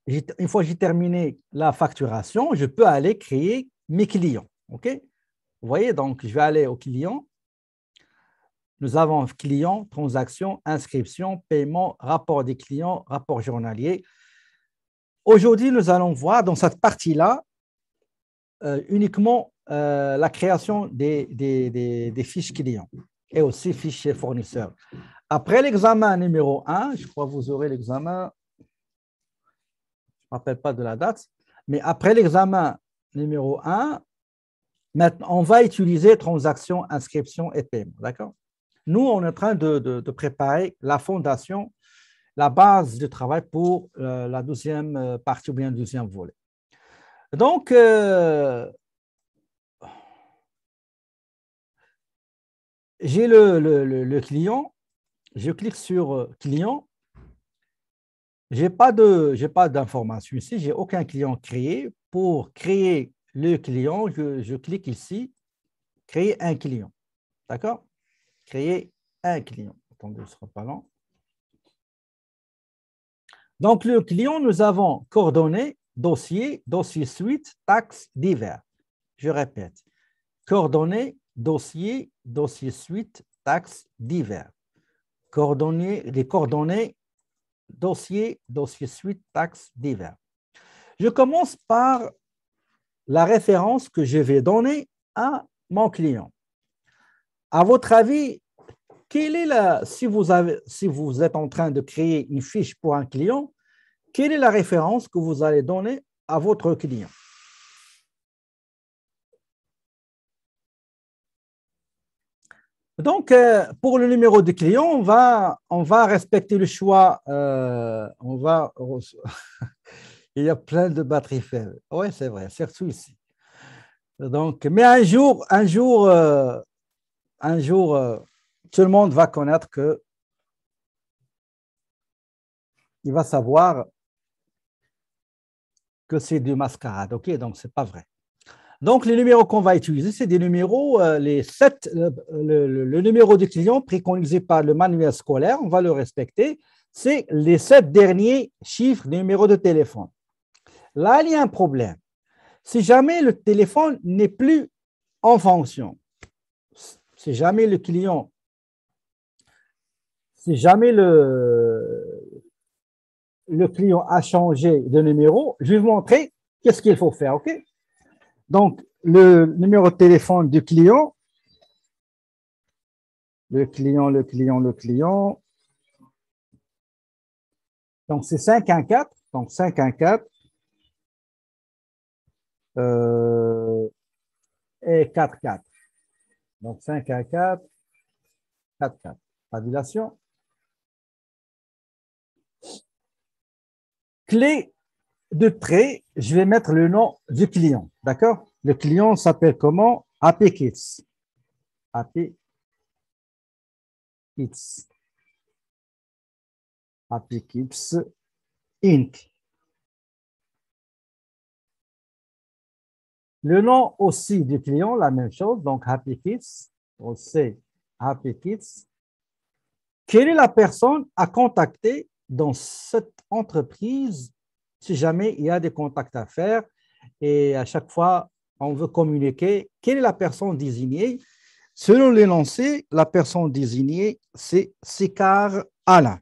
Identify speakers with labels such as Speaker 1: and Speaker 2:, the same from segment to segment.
Speaker 1: une fois que j'ai terminé la facturation, je peux aller créer mes clients. OK? Vous voyez, donc je vais aller au client. Nous avons client, transaction, inscription, paiement, rapport des clients, rapport journalier. Aujourd'hui, nous allons voir dans cette partie-là uniquement la création des fiches clients et aussi fichiers fournisseurs. Après l'examen numéro 1, je crois que vous aurez l'examen, je ne me rappelle pas de la date, mais après l'examen numéro 1, maintenant, on va utiliser transaction, inscription et paiement. D'accord? Nous, on est en train de préparer la fondation, la base de travail pour la deuxième partie ou bien le deuxième volet. Donc, j'ai le client, je clique sur client, je n'ai pas d'information ici, je n'ai aucun client créé. Pour créer le client, je clique ici, créer un client. D'accord? Créer un client. Attendez, ce ne sera pas long. Donc, le client, nous avons coordonnées, dossier, dossier suite, taxes, divers. Je répète, coordonnées, dossier, dossier suite, taxes, divers. Les coordonnées, dossier, dossier suite, taxes, divers. Je commence par la référence que je vais donner à mon client. À votre avis, si vous êtes en train de créer une fiche pour un client, quelle est la référence que vous allez donner à votre client? Donc, pour le numéro de client, on va respecter le choix. Il y a plein de batteries faibles. Oui, c'est vrai, surtout ici. Donc, mais un jour, tout le monde va connaître que il va savoir que c'est du mascarade. OK, donc c'est pas vrai. Donc, les numéros qu'on va utiliser, c'est des numéros, le numéro du client préconisé par le manuel scolaire, on va le respecter, c'est les 7 derniers chiffres du numéro de téléphone. Là, il y a un problème. Si jamais le téléphone n'est plus en fonction, si jamais le client, si jamais le client a changé de numéro, je vais vous montrer qu'est-ce qu'il faut faire. OK? Donc, le numéro de téléphone du client, le client. Donc, c'est 514. Donc, 514 et 44. Donc, 514, 44. Tabulation. Clé de trait, je vais mettre le nom du client. D'accord? Le client s'appelle comment? APKids. APKids. APKids Inc. Le nom aussi du client, la même chose. Donc, Happy Kids, on sait Happy Kids. Quelle est la personne à contacter dans cette entreprise si jamais il y a des contacts à faire et à chaque fois, on veut communiquer? Quelle est la personne désignée? Selon l'énoncé, la personne désignée, c'est Sicard Alain.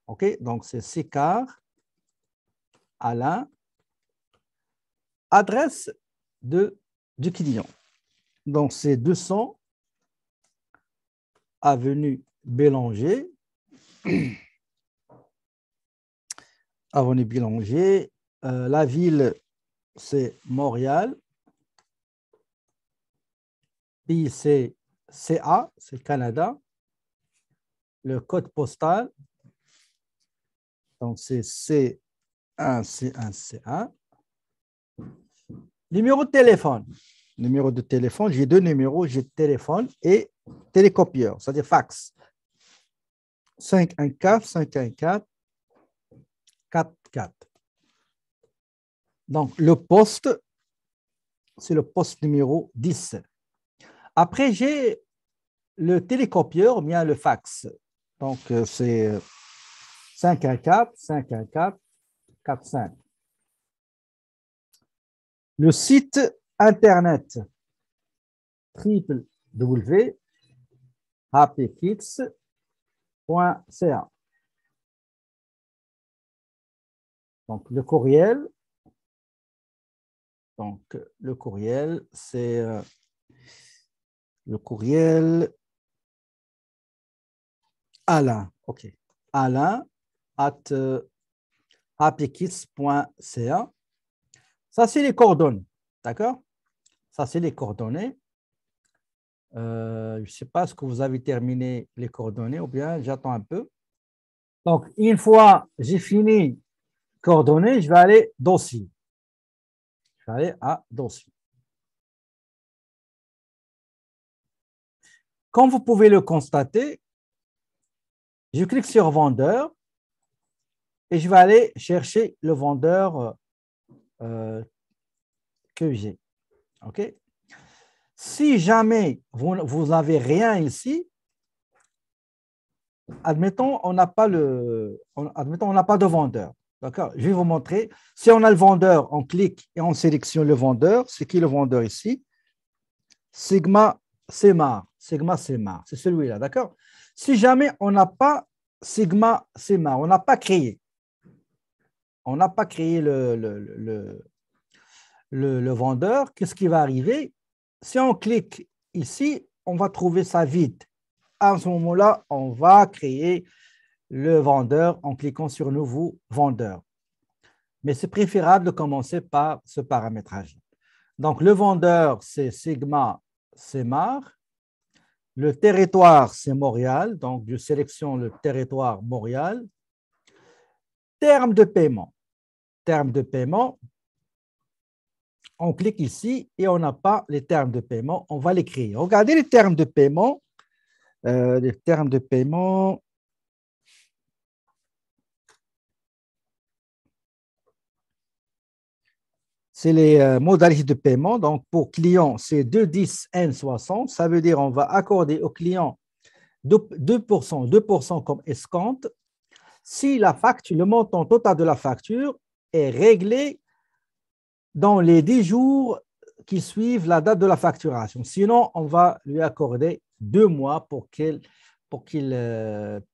Speaker 1: OK? Donc, c'est Sicard Alain. Adresse du client. Donc, c'est 200 avenue Bélanger. Avenue Bélanger. La ville, c'est Montréal. Pays, c'est CA, c'est le Canada. Le code postal, donc c'est C1, C1, C1. Numéro de téléphone. Numéro de téléphone, j'ai deux numéros, j'ai téléphone et télécopieur, c'est-à-dire fax. 514, 514, 44. Donc, le poste, c'est le poste numéro 10. Après, j'ai le télécopieur ou bien le fax. Donc, c'est 514, 514, 4, 5. Le site internet www.happykids.ca. Donc, le courriel. Donc, le courriel, c'est le courriel Alain. OK. Alain at happykids.ca. Ça, c'est les coordonnées. D'accord? Ça, c'est les coordonnées. Je ne sais pas, est-ce que vous avez terminé les coordonnées ou bien j'attends un peu. Donc, une fois j'ai fini coordonnées, je vais aller dossier. Je vais aller à dossier. Comme vous pouvez le constater, je clique sur vendeur et je vais aller chercher le vendeur que j'ai. OK? Si jamais vous n'avez rien ici, admettons, on n'a pas de vendeur. D'accord? Je vais vous montrer. Si on a le vendeur, on clique et on sélectionne le vendeur. C'est qui le vendeur ici? Sigma Semar. Sigma Semar. C'est celui-là. D'accord? Si jamais on n'a pas Sigma Semar, on n'a pas créé. On n'a pas créé le vendeur. Qu'est-ce qui va arriver? Si on clique ici, on va trouver ça vide. À ce moment-là, on va créer le vendeur en cliquant sur Nouveau vendeur. Mais c'est préférable de commencer par ce paramétrage. Donc, le vendeur, c'est Sigma Semar. Le territoire, c'est Montréal. Donc, je sélectionne le territoire Montréal. Terme de paiement. Terme de paiement. On clique ici et on n'a pas les termes de paiement. On va les créer. Regardez les termes de paiement. Les termes de paiement. C'est les modalités de paiement. Donc, pour client, c'est 210N60. Ça veut dire on va accorder au client 2% comme escompte si la facture, le montant total de la facture est réglé dans les 10 jours qui suivent la date de la facturation. Sinon, on va lui accorder 2 mois pour qu'il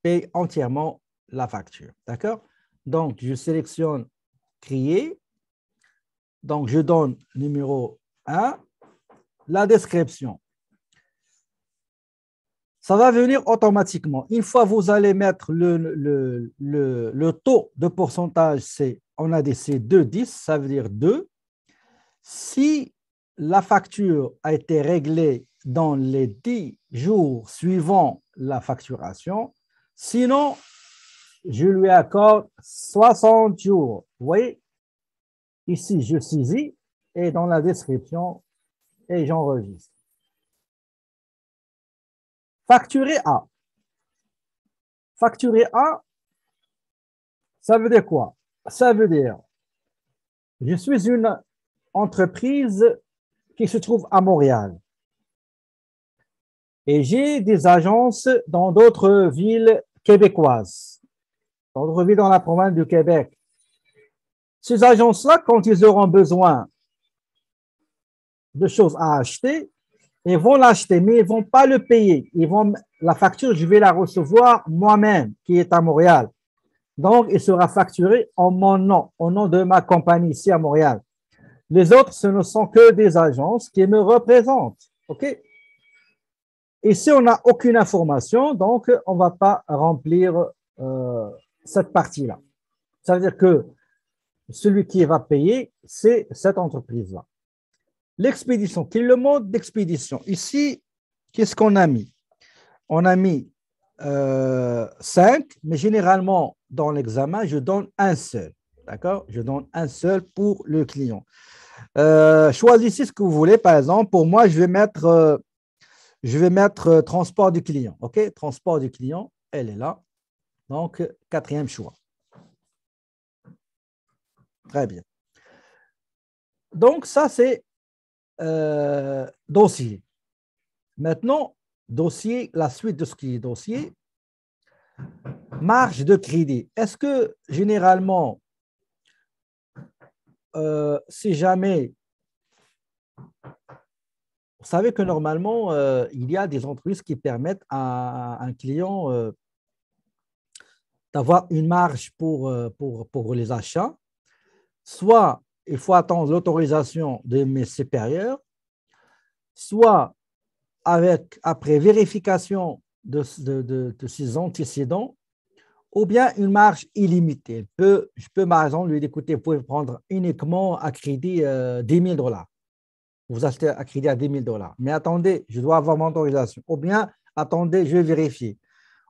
Speaker 1: paye entièrement la facture. D'accord? Donc, je sélectionne créer. Donc, je donne numéro 1, la description. Ça va venir automatiquement. Une fois que vous allez mettre le taux de pourcentage, on a des C210, ça veut dire 2. Si la facture a été réglée dans les 10 jours suivant la facturation, sinon, je lui accorde 60 jours. Vous voyez? Ici, je saisis et dans la description, et j'enregistre. Facturer A. Facturer A, ça veut dire quoi? Ça veut dire, je suis une entreprise qui se trouve à Montréal. Et j'ai des agences dans d'autres villes québécoises, dans d'autres villes dans la province du Québec. Ces agences-là, quand ils auront besoin de choses à acheter, ils vont l'acheter, mais ils ne vont pas le payer. La facture, je vais la recevoir moi-même, qui est à Montréal. Donc, il sera facturé en mon nom, au nom de ma compagnie ici à Montréal. Les autres, ce ne sont que des agences qui me représentent. OK? Ici, on n'a aucune information, donc on ne va pas remplir cette partie-là. Ça veut dire que celui qui va payer, c'est cette entreprise-là. L'expédition, quel est le mode d'expédition? Ici, qu'est-ce qu'on a mis? On a mis 5, mais généralement, dans l'examen, je donne un seul. D'accord? Je donne un seul pour le client. Choisissez ce que vous voulez. Par exemple, pour moi, je vais mettre transport du client. OK? Transport du client, elle est là. Donc, 4e choix. Très bien. Donc, ça, c'est dossier. Maintenant, dossier, la suite de ce qui est dossier, marge de crédit. Est-ce que généralement, si jamais, vous savez que normalement, il y a des entreprises qui permettent à un client d'avoir une marge pour les achats. Soit il faut attendre l'autorisation de mes supérieurs, soit après vérification de ses antécédents, ou bien une marge illimitée. Je peux, par exemple, lui dire, écoutez, vous pouvez prendre uniquement à crédit 10 000 $. Vous achetez à crédit à 10 000 $. Mais attendez, je dois avoir mon autorisation. Ou bien, attendez, je vais vérifier.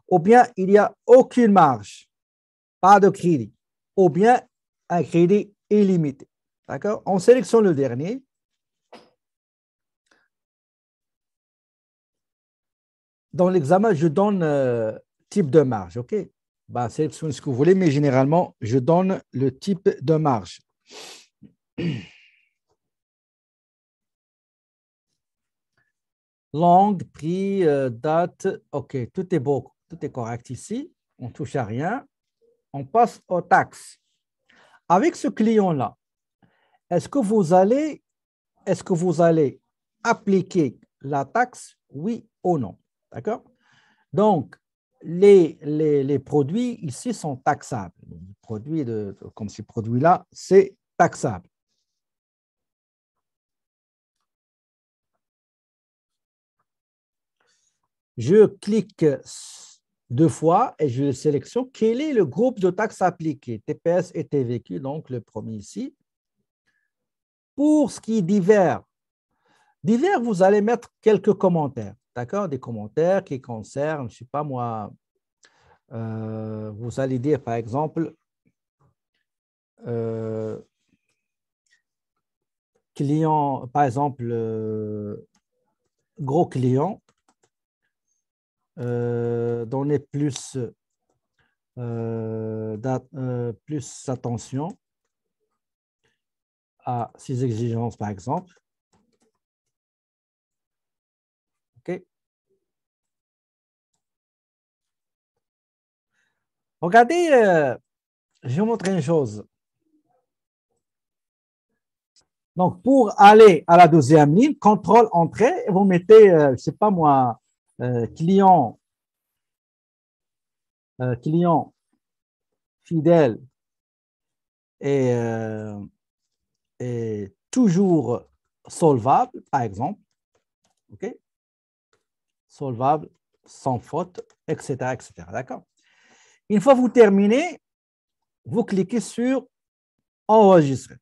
Speaker 1: Ou bien, il n'y a aucune marge, pas de crédit. Ou bien, un crédit illimité. D'accord? On sélectionne le dernier. Dans l'examen, je donne type de marge. OK? Bah, sélectionnez ce que vous voulez, mais généralement, je donne le type de marge. Langue, prix, date. OK, tout est beau, tout est correct ici. On ne touche à rien. On passe aux taxes. Avec ce client-là, est-ce que vous allez appliquer la taxe, oui ou non? D'accord? Donc, les produits ici sont taxables. Les produits comme ces produits-là, c'est taxable. Je clique 2 fois et je sélectionne quel est le groupe de taxes appliquées, TPS et TVQ, donc le premier ici. Pour ce qui est divers, vous allez mettre quelques commentaires, d'accord? Des commentaires qui concernent, je ne sais pas moi, vous allez dire par exemple, client, par exemple, gros client, donner plus attention à ces exigences, par exemple. OK? Regardez, je vais vous montrer une chose. Donc, pour aller à la deuxième ligne, contrôle entrée, vous mettez, je ne sais pas moi, client fidèle et, et toujours solvable, par exemple. OK? Solvable, sans faute, etc., etc. D'accord? Une fois que vous terminez, vous cliquez sur enregistrer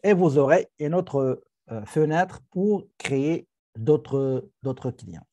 Speaker 1: et vous aurez une autre fenêtre pour créer d'autres clients.